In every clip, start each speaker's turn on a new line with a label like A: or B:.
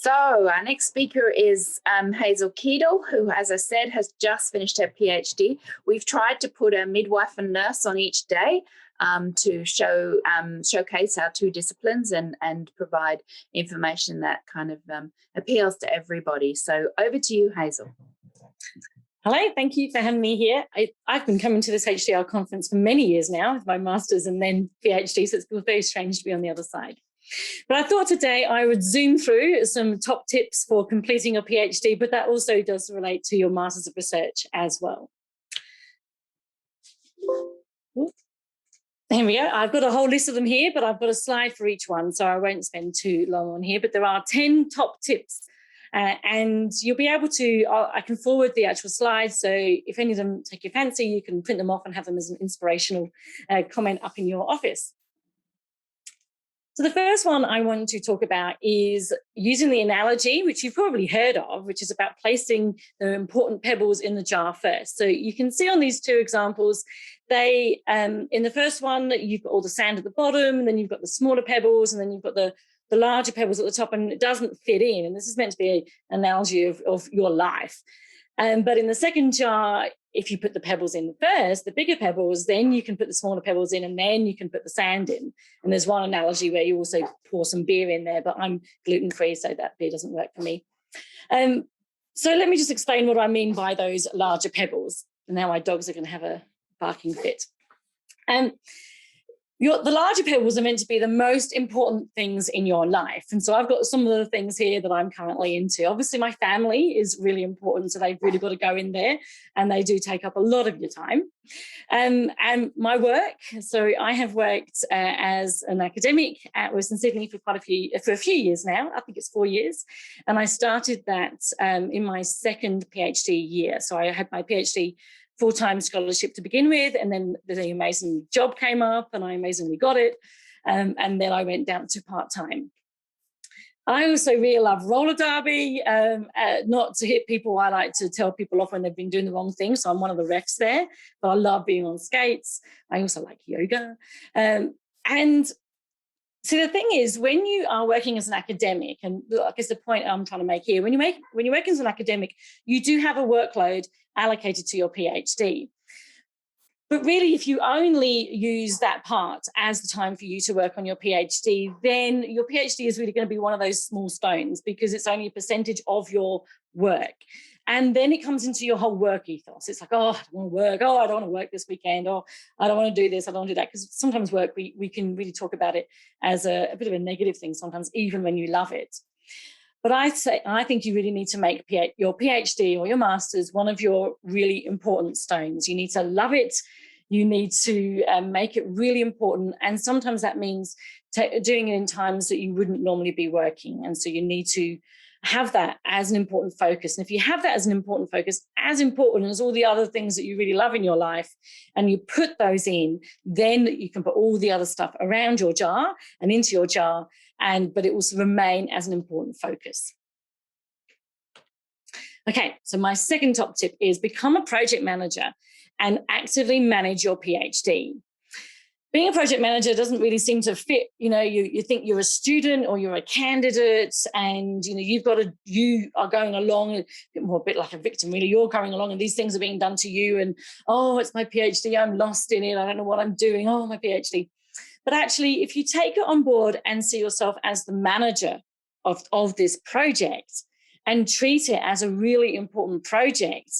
A: So our next speaker is Hazel Keedle, who, as I said, has just finished her PhD. We've tried to put a midwife and nurse on each day to showcase our two disciplines and provide information that kind of appeals to everybody. So over to you, Hazel.
B: Hello, thank you for having me here. I've been coming to this HDR conference for many years now with my master's and then PhD, so it's very strange to be on the other side. But I thought today I would zoom through some top tips for completing your PhD, but that also does relate to your Masters of Research as well. Here we go. I've got a whole list of them here, but I've got a slide for each one, so I won't spend too long on here. But there are 10 top tips, and you'll be able to, I can forward the actual slides, so if any of them take your fancy, you can print them off and have them as an inspirational comment up in your office. So the first one I want to talk about is using the analogy, which you've probably heard of, which is about placing the important pebbles in the jar first. So you can see on these two examples, they, in the first one, you've got all the sand at the bottom, and then you've got the smaller pebbles, and then you've got the larger pebbles at the top, and it doesn't fit in. And this is meant to be an analogy of your life. But in the second jar, if you put the pebbles in first, the bigger pebbles, then you can put the smaller pebbles in, and then you can put the sand in. And there's one analogy where you also pour some beer in there, but I'm gluten-free, so that beer doesn't work for me. So let me just explain what I mean by those larger pebbles. Now my dogs are going to have a barking fit. The larger pebbles are meant to be the most important things in your life. And so I've got some of the things here that I'm currently into. Obviously, my family is really important, so they've really got to go in there, and they do take up a lot of your time. And my work, so I have worked as an academic at Western Sydney for a few years now. I think it's 4 years. And I started that in my second PhD year. So I had my PhD full-time scholarship to begin with, and then the amazing job came up and I amazingly got it, and then I went down to part-time. I also really love roller derby, not to hit people. I like to tell people off when they've been doing the wrong thing, so I'm one of the refs there, but I love being on skates. I also like yoga. And so the thing is, when you are working as an academic, and I guess the point I'm trying to make here, when you work as an academic, you do have a workload allocated to your PhD. But really, if you only use that part as the time for you to work on your PhD, then your PhD is really going to be one of those small stones, because it's only a percentage of your work. And then it comes into your whole work ethos. It's like, oh, I don't want to work. Oh, I don't want to work this weekend. Or I don't want to do this. I don't want to do that. Because sometimes work, we can really talk about it as a bit of a negative thing sometimes, even when you love it. But I think you really need to make your PhD or your master's one of your really important stones. You need to love it. You need to make it really important. And sometimes that means doing it in times that you wouldn't normally be working. And so you need to have that as an important focus. And if you have that as an important focus, as important as all the other things that you really love in your life, and you put those in, then you can put all the other stuff around your jar and into your jar, but it will remain as an important focus. Okay, so my second top tip is become a project manager and actively manage your PhD. Being a project manager doesn't really seem to fit. You think you're a student or you're a candidate, and you are going along a bit like a victim, really. You're going along and these things are being done to you, and oh, it's my PhD, I'm lost in it, I don't know what I'm doing, oh, my PhD. But actually, if you take it on board and see yourself as the manager of this project and treat it as a really important project,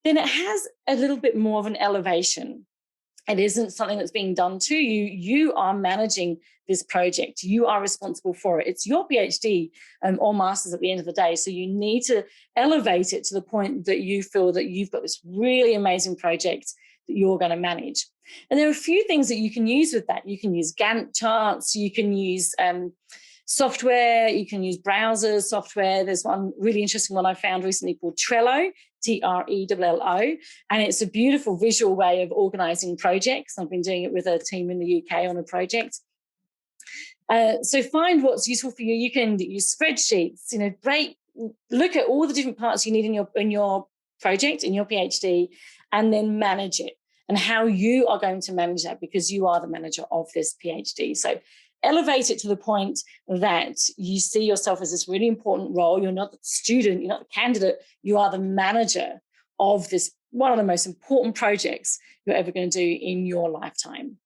B: then it has a little bit more of an elevation. It isn't something that's being done to you. You are managing this project. You are responsible for it. It's your PhD or master's at the end of the day. So you need to elevate it to the point that you feel that you've got this really amazing project that you're going to manage. And there are a few things that you can use with that. You can use Gantt charts. You can use software. You can use browser software. There's one really interesting one I found recently called Trello, Trello, and it's a beautiful visual way of organizing projects. I've been doing it with a team in the UK on a project. So find what's useful for you. You can use spreadsheets, look at all the different parts you need in your project, in your PhD, and then manage it, and how you are going to manage that, because you are the manager of this PhD. So elevate it to the point that you see yourself as this really important role. You're not the student, you're not the candidate, you are the manager of this, one of the most important projects you're ever going to do in your lifetime.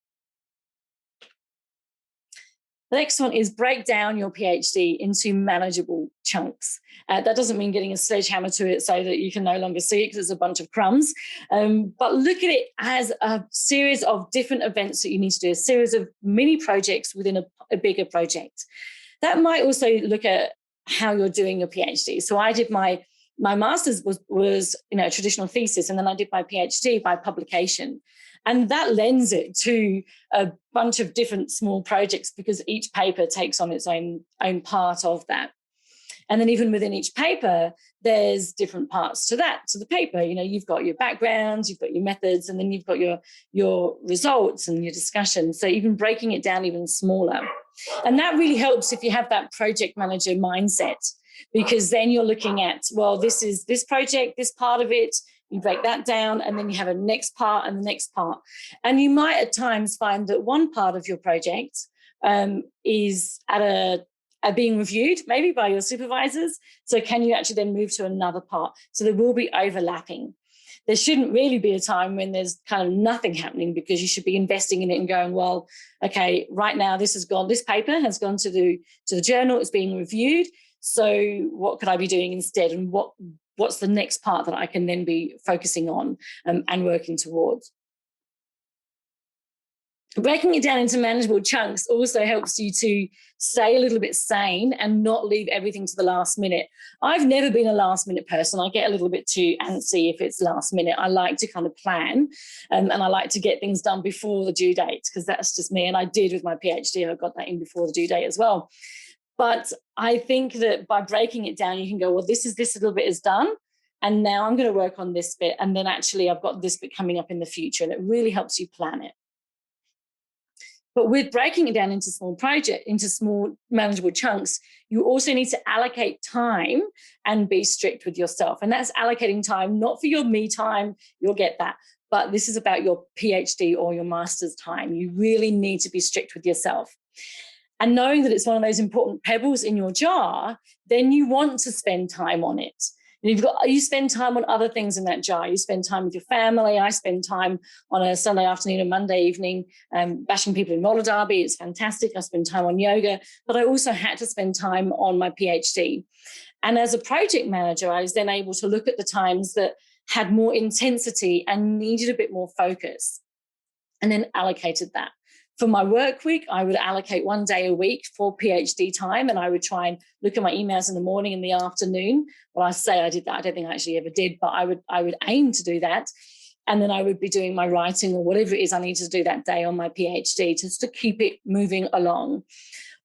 B: The next one is break down your PhD into manageable chunks. That doesn't mean getting a sledgehammer to it so that you can no longer see it because it's a bunch of crumbs. But look at it as a series of different events that you need to do, a series of mini projects within a bigger project. That might also look at how you're doing your PhD. So I did my master's was a traditional thesis, and then I did my PhD by publication. And that lends it to a bunch of different small projects because each paper takes on its own part of that. And then even within each paper, there's different parts to that. So the paper, you've got your backgrounds, you've got your methods, and then you've got your results and your discussion. So even breaking it down even smaller. And that really helps if you have that project manager mindset, because then you're looking at, well, this is this project, this part of it, you break that down, and then you have a next part and the next part. And you might at times find that one part of your project is being reviewed, maybe by your supervisors. So can you actually then move to another part? So there will be overlapping. There shouldn't really be a time when there's kind of nothing happening, because you should be investing in it and going, well, okay, right now this paper has gone to the journal, it's being reviewed. So what could I be doing instead? And what's the next part that I can then be focusing on and working towards? Breaking it down into manageable chunks also helps you to stay a little bit sane and not leave everything to the last minute. I've never been a last minute person. I get a little bit too antsy if it's last minute. I like to kind of plan and I like to get things done before the due date, because that's just me. And I did with my PhD. I got that in before the due date as well. But I think that by breaking it down, you can go, well, this little bit is done, and now I'm going to work on this bit, and then actually I've got this bit coming up in the future, and it really helps you plan it. But with breaking it down into small manageable chunks, you also need to allocate time and be strict with yourself. And that's allocating time, not for your me time, you'll get that, but this is about your PhD or your master's time. You really need to be strict with yourself. And knowing that it's one of those important pebbles in your jar, then you want to spend time on it. And you spend time on other things in that jar. You spend time with your family. I spend time on a Sunday afternoon and Monday evening bashing people in roller derby. It's fantastic. I spend time on yoga, but I also had to spend time on my PhD. And as a project manager, I was then able to look at the times that had more intensity and needed a bit more focus, and then allocated that. For my work week, I would allocate one day a week for PhD time, and I would try and look at my emails in the morning and the afternoon. Well, I say I did that. I don't think I actually ever did, but I would aim to do that. And then I would be doing my writing or whatever it is I need to do that day on my PhD, just to keep it moving along.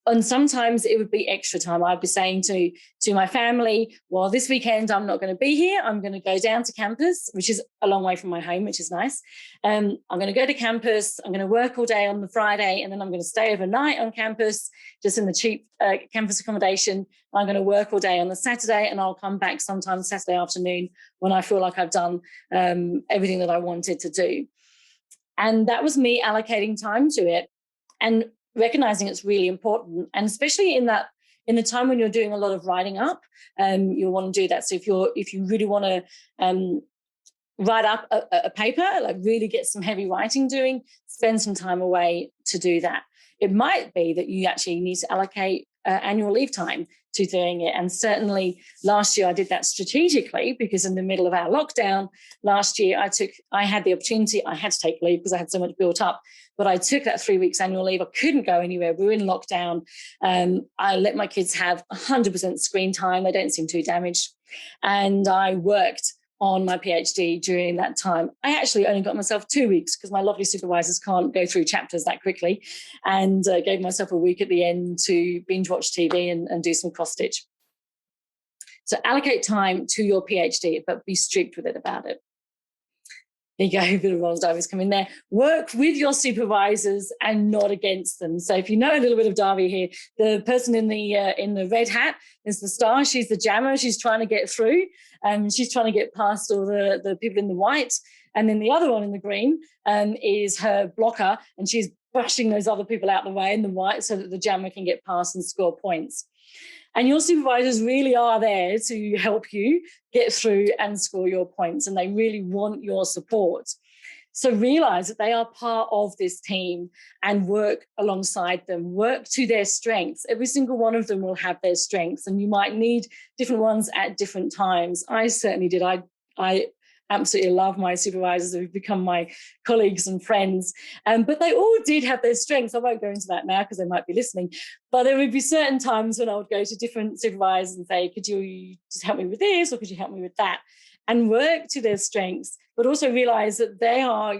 B: And sometimes it would be extra time. I'd be saying to my family, well, this weekend I'm not going to be here. I'm going to go down to campus, which is a long way from my home, which is nice. I'm going to go to campus. I'm going to work all day on the Friday, and then I'm going to stay overnight on campus, just in the cheap campus accommodation. I'm going to work all day on the Saturday, and I'll come back sometime Saturday afternoon when I feel like I've done everything that I wanted to do. And that was me allocating time to it. And recognizing it's really important, and especially in the time when you're doing a lot of writing up, you'll want to do that. So if you really want to write up a paper, like really get some heavy writing doing, spend some time away to do that. It might be that you actually need to allocate annual leave time to doing it. And certainly last year I did that strategically, because in the middle of our lockdown last year, I had the opportunity, I had to take leave because I had so much built up, but I took that 3 weeks annual leave. I couldn't go anywhere. We were in lockdown. I let my kids have 100% screen time. They don't seem too damaged. And I worked on my PhD during that time. I actually only got myself 2 weeks because my lovely supervisors can't go through chapters that quickly, and gave myself a week at the end to binge watch TV and do some cross stitch. So allocate time to your PhD, but be strict with it about it. There you go, a bit of Ron's Darby's come in there. Work with your supervisors and not against them. So if you know a little bit of Darby here, the person in the red hat is the star. She's the jammer. She's trying to get through. She's trying to get past all the people in the white. And then the other one in the green is her blocker, and she's brushing those other people out the way in the white so that the jammer can get past and score points. And your supervisors really are there to help you get through and score your points, and they really want your support. So realize that they are part of this team and work alongside them, work to their strengths. Every single one of them will have their strengths, and you might need different ones at different times. I certainly did. I absolutely love my supervisors who've become my colleagues and friends. But they all did have their strengths. I won't go into that now because they might be listening. But there would be certain times when I would go to different supervisors and say, could you just help me with this, or could you help me with that? And work to their strengths, but also realize that they are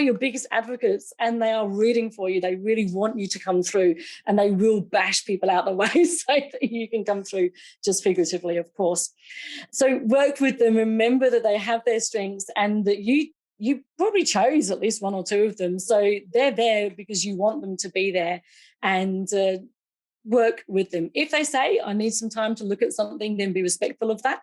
B: your biggest advocates, and they are rooting for you. They really want you to come through, and they will bash people out the way so that you can come through, just figuratively, of course. So work with them. Remember that they have their strengths, and that you probably chose at least one or two of them. So they're there because you want them to be there, and work with them. If they say, I need some time to look at something, then be respectful of that,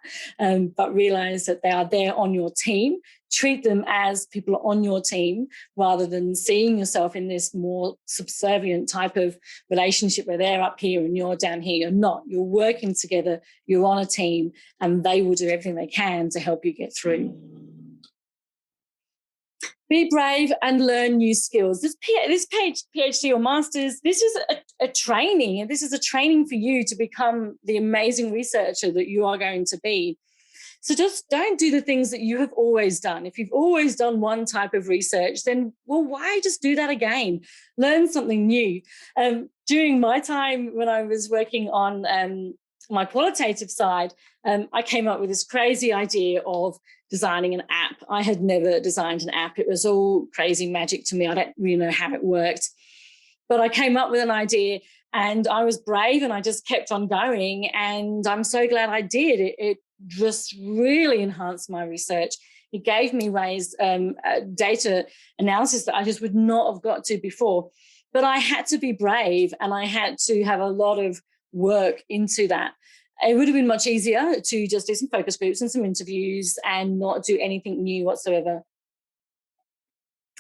B: but realize that they are there on your team. Treat them as people on your team, rather than seeing yourself in this more subservient type of relationship where they're up here and you're down here. You're not. You're working together. You're on a team, and they will do everything they can to help you get through. Be brave and learn new skills. This PhD or master's, this is a training, and this is a training for you to become the amazing researcher that you are going to be. So just don't do the things that you have always done. If you've always done one type of research, then, well, why just do that again? Learn something new. During my time when I was working on my qualitative side, I came up with this crazy idea of designing an app. I had never designed an app. It was all crazy magic to me. I don't really know how it worked. But I came up with an idea, and I was brave, and I just kept on going. And I'm so glad I did. It just really enhanced my research. It gave me ways, data analysis that I just would not have got to before. But I had to be brave, and I had to have a lot of work into that. It would have been much easier to just do some focus groups and some interviews and not do anything new whatsoever.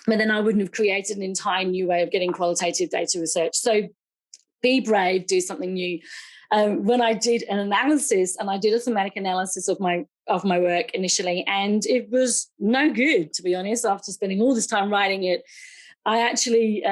B: But then I wouldn't have created an entire new way of getting qualitative data research. So be brave, do something new. When I did an analysis, and I did a thematic analysis of my work initially, and it was no good, to be honest. After spending all this time writing it, I actually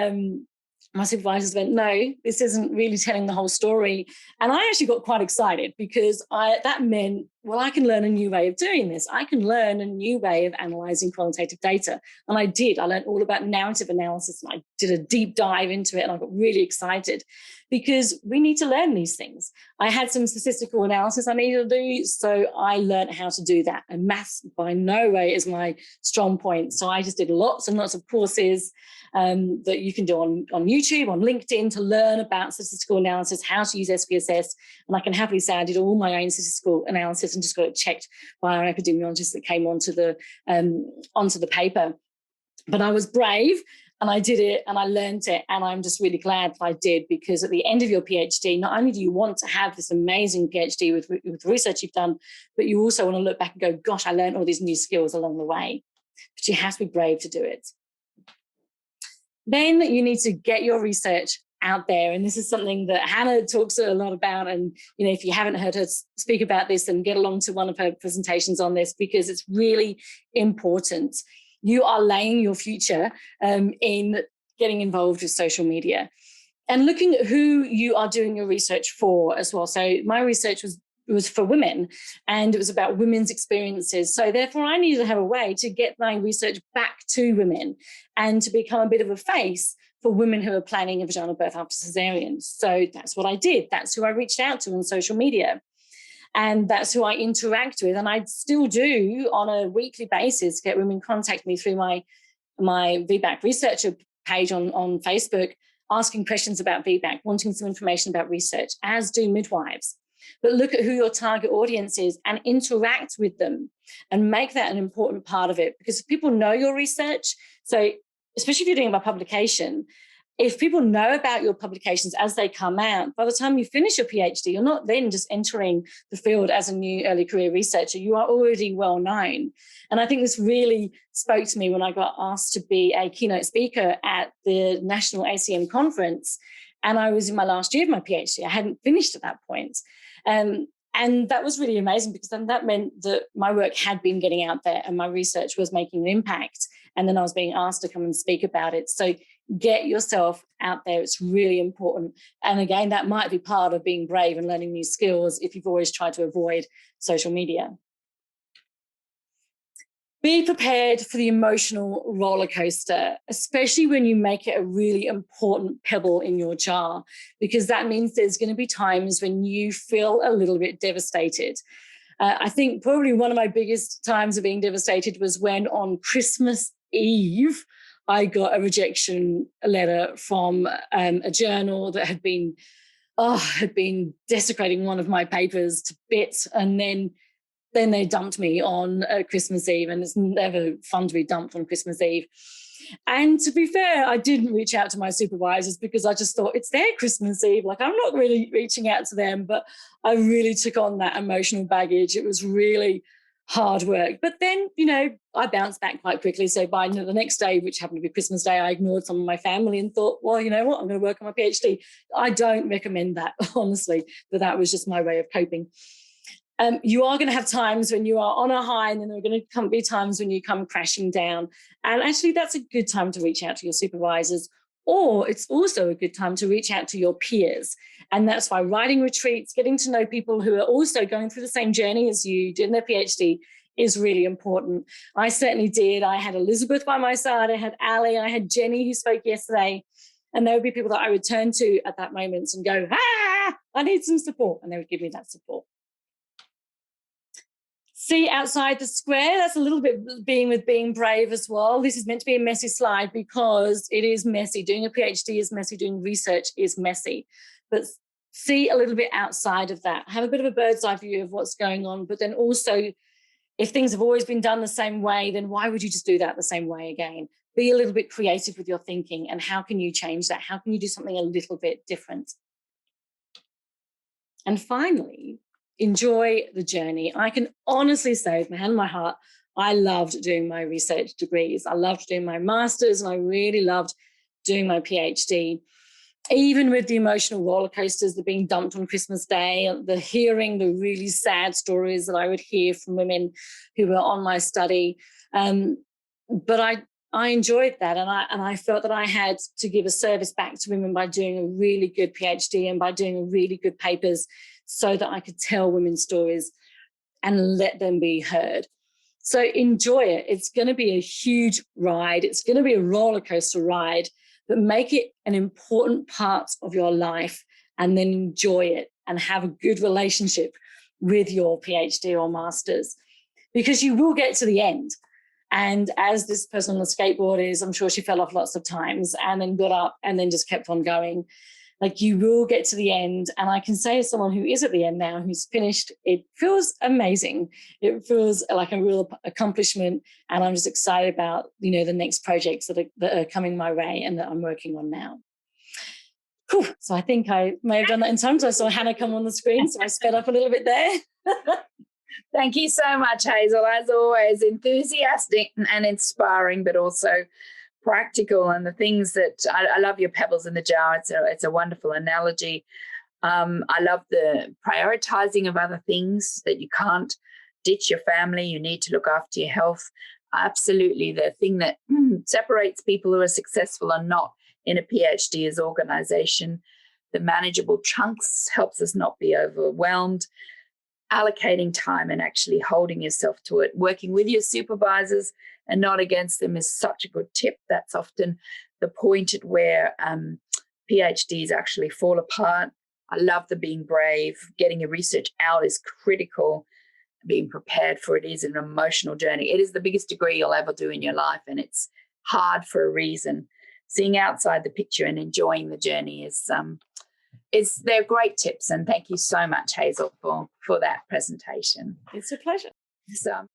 B: my supervisors went, no, this isn't really telling the whole story. And I actually got quite excited, because that meant, well, I can learn a new way of doing this. I can learn a new way of analysing qualitative data. And I did. I learned all about narrative analysis, and I did a deep dive into it, and I got really excited, because we need to learn these things. I had some statistical analysis I needed to do, so I learned how to do that. And maths by no way is my strong point. So I just did lots and lots of courses that you can do on YouTube, on LinkedIn, to learn about statistical analysis, how to use SPSS. And I can happily say I did all my own statistical analysis and just got it checked by our epidemiologist that came onto the paper. But I was brave, and I did it, and I learned it, and I'm just really glad that I did, because at the end of your PhD, not only do you want to have this amazing PhD with the research you've done, but you also want to look back and go, gosh, I learned all these new skills along the way. But you have to be brave to do it. Then you need to get your research out there. And this is something that Hannah talks a lot about. And, if you haven't heard her speak about this, then get along to one of her presentations on this, because it's really important. You are laying your future in getting involved with social media and looking at who you are doing your research for as well. So my research was for women, and it was about women's experiences. So therefore I needed to have a way to get my research back to women and to become a bit of a face for women who are planning a vaginal birth after cesarean. So that's what I did. That's who I reached out to on social media. And that's who I interact with. And I still do on a weekly basis get women contact me through my VBAC researcher page on Facebook, asking questions about VBAC, wanting some information about research, as do midwives. But look at who your target audience is and interact with them and make that an important part of it. Because if people know your research, so especially if you're doing it by publication, if people know about your publications as they come out, by the time you finish your PhD, you're not then just entering the field as a new early career researcher. You are already well known. And I think this really spoke to me when I got asked to be a keynote speaker at the National ACM conference. And I was in my last year of my PhD. I hadn't finished at that point. And that was really amazing, because then that meant that my work had been getting out there and my research was making an impact. And then I was being asked to come and speak about it. So get yourself out there. It's really important. And again, that might be part of being brave and learning new skills if you've always tried to avoid social media. Be prepared for the emotional roller coaster, especially when you make it a really important pebble in your jar, because that means there's going to be times when you feel a little bit devastated. I think probably one of my biggest times of being devastated was when on Christmas Eve, I got a rejection letter from a journal that had been desecrating one of my papers to bits, and then they dumped me on Christmas Eve, and it's never fun to be dumped on Christmas Eve. And to be fair, I didn't reach out to my supervisors because I just thought it's their Christmas Eve. Like, I'm not really reaching out to them, but I really took on that emotional baggage. It was really hard work. But then, I bounced back quite quickly. So by the next day, which happened to be Christmas Day, I ignored some of my family and thought, well, you know what, I'm going to work on my PhD. I don't recommend that, honestly, but that was just my way of coping. You are going to have times when you are on a high, and then there are going to be times when you come crashing down. And actually, that's a good time to reach out to your supervisors, or it's also a good time to reach out to your peers. And that's why writing retreats, getting to know people who are also going through the same journey as you, doing their PhD, is really important. I certainly did. I had Elizabeth by my side. I had Ali. I had Jenny, who spoke yesterday. And there would be people that I would turn to at that moment and go, I need some support. And they would give me that support. See outside the square. That's a little bit being brave as well. This is meant to be a messy slide because it is messy. Doing a PhD is messy. Doing research is messy. But see a little bit outside of that. Have a bit of a bird's eye view of what's going on. But then also, if things have always been done the same way, then why would you just do that the same way again? Be a little bit creative with your thinking, and how can you change that? How can you do something a little bit different? And finally, enjoy the journey. I can honestly say with my hand on my heart, I loved doing my research degrees. I loved doing my master's, and I really loved doing my PhD. Even with the emotional roller coasters, the being dumped on Christmas Day, the hearing the really sad stories that I would hear from women who were on my study. But I enjoyed that, and I felt that I had to give a service back to women by doing a really good PhD and by doing really good papers, so that I could tell women's stories and let them be heard. So enjoy it. It's going to be a huge ride. It's going to be a roller coaster ride, but make it an important part of your life, and then enjoy it and have a good relationship with your PhD or master's, because you will get to the end. And as this person on the skateboard is, I'm sure she fell off lots of times and then got up and then just kept on going. Like, you will get to the end. And I can say, as someone who is at the end now, who's finished, it feels amazing. It feels like a real accomplishment. And I'm just excited about, the next projects that are coming my way and that I'm working on now. Whew. So I think I may have done that in time. So I saw Hannah come on the screen, so I sped up a little bit there.
A: Thank you so much, Hazel. As always, enthusiastic and inspiring, but also practical. And the things that I love your pebbles in the jar. It's a wonderful analogy. I love the prioritizing of other things, that you can't ditch your family. You need to look after your health. Absolutely. The thing that separates people who are successful and not in a PhD is organization. The manageable chunks helps us not be overwhelmed. Allocating time and actually holding yourself to it, working with your supervisors and not against them, is such a good tip. That's often the point at where PhDs actually fall apart. I love the being brave. Getting your research out is critical. Being prepared for it is an emotional journey. It is the biggest degree you'll ever do in your life, and it's hard for a reason. Seeing outside the picture and enjoying the journey they're great tips. And thank you so much, Hazel, for that presentation.
B: It's a pleasure.
A: So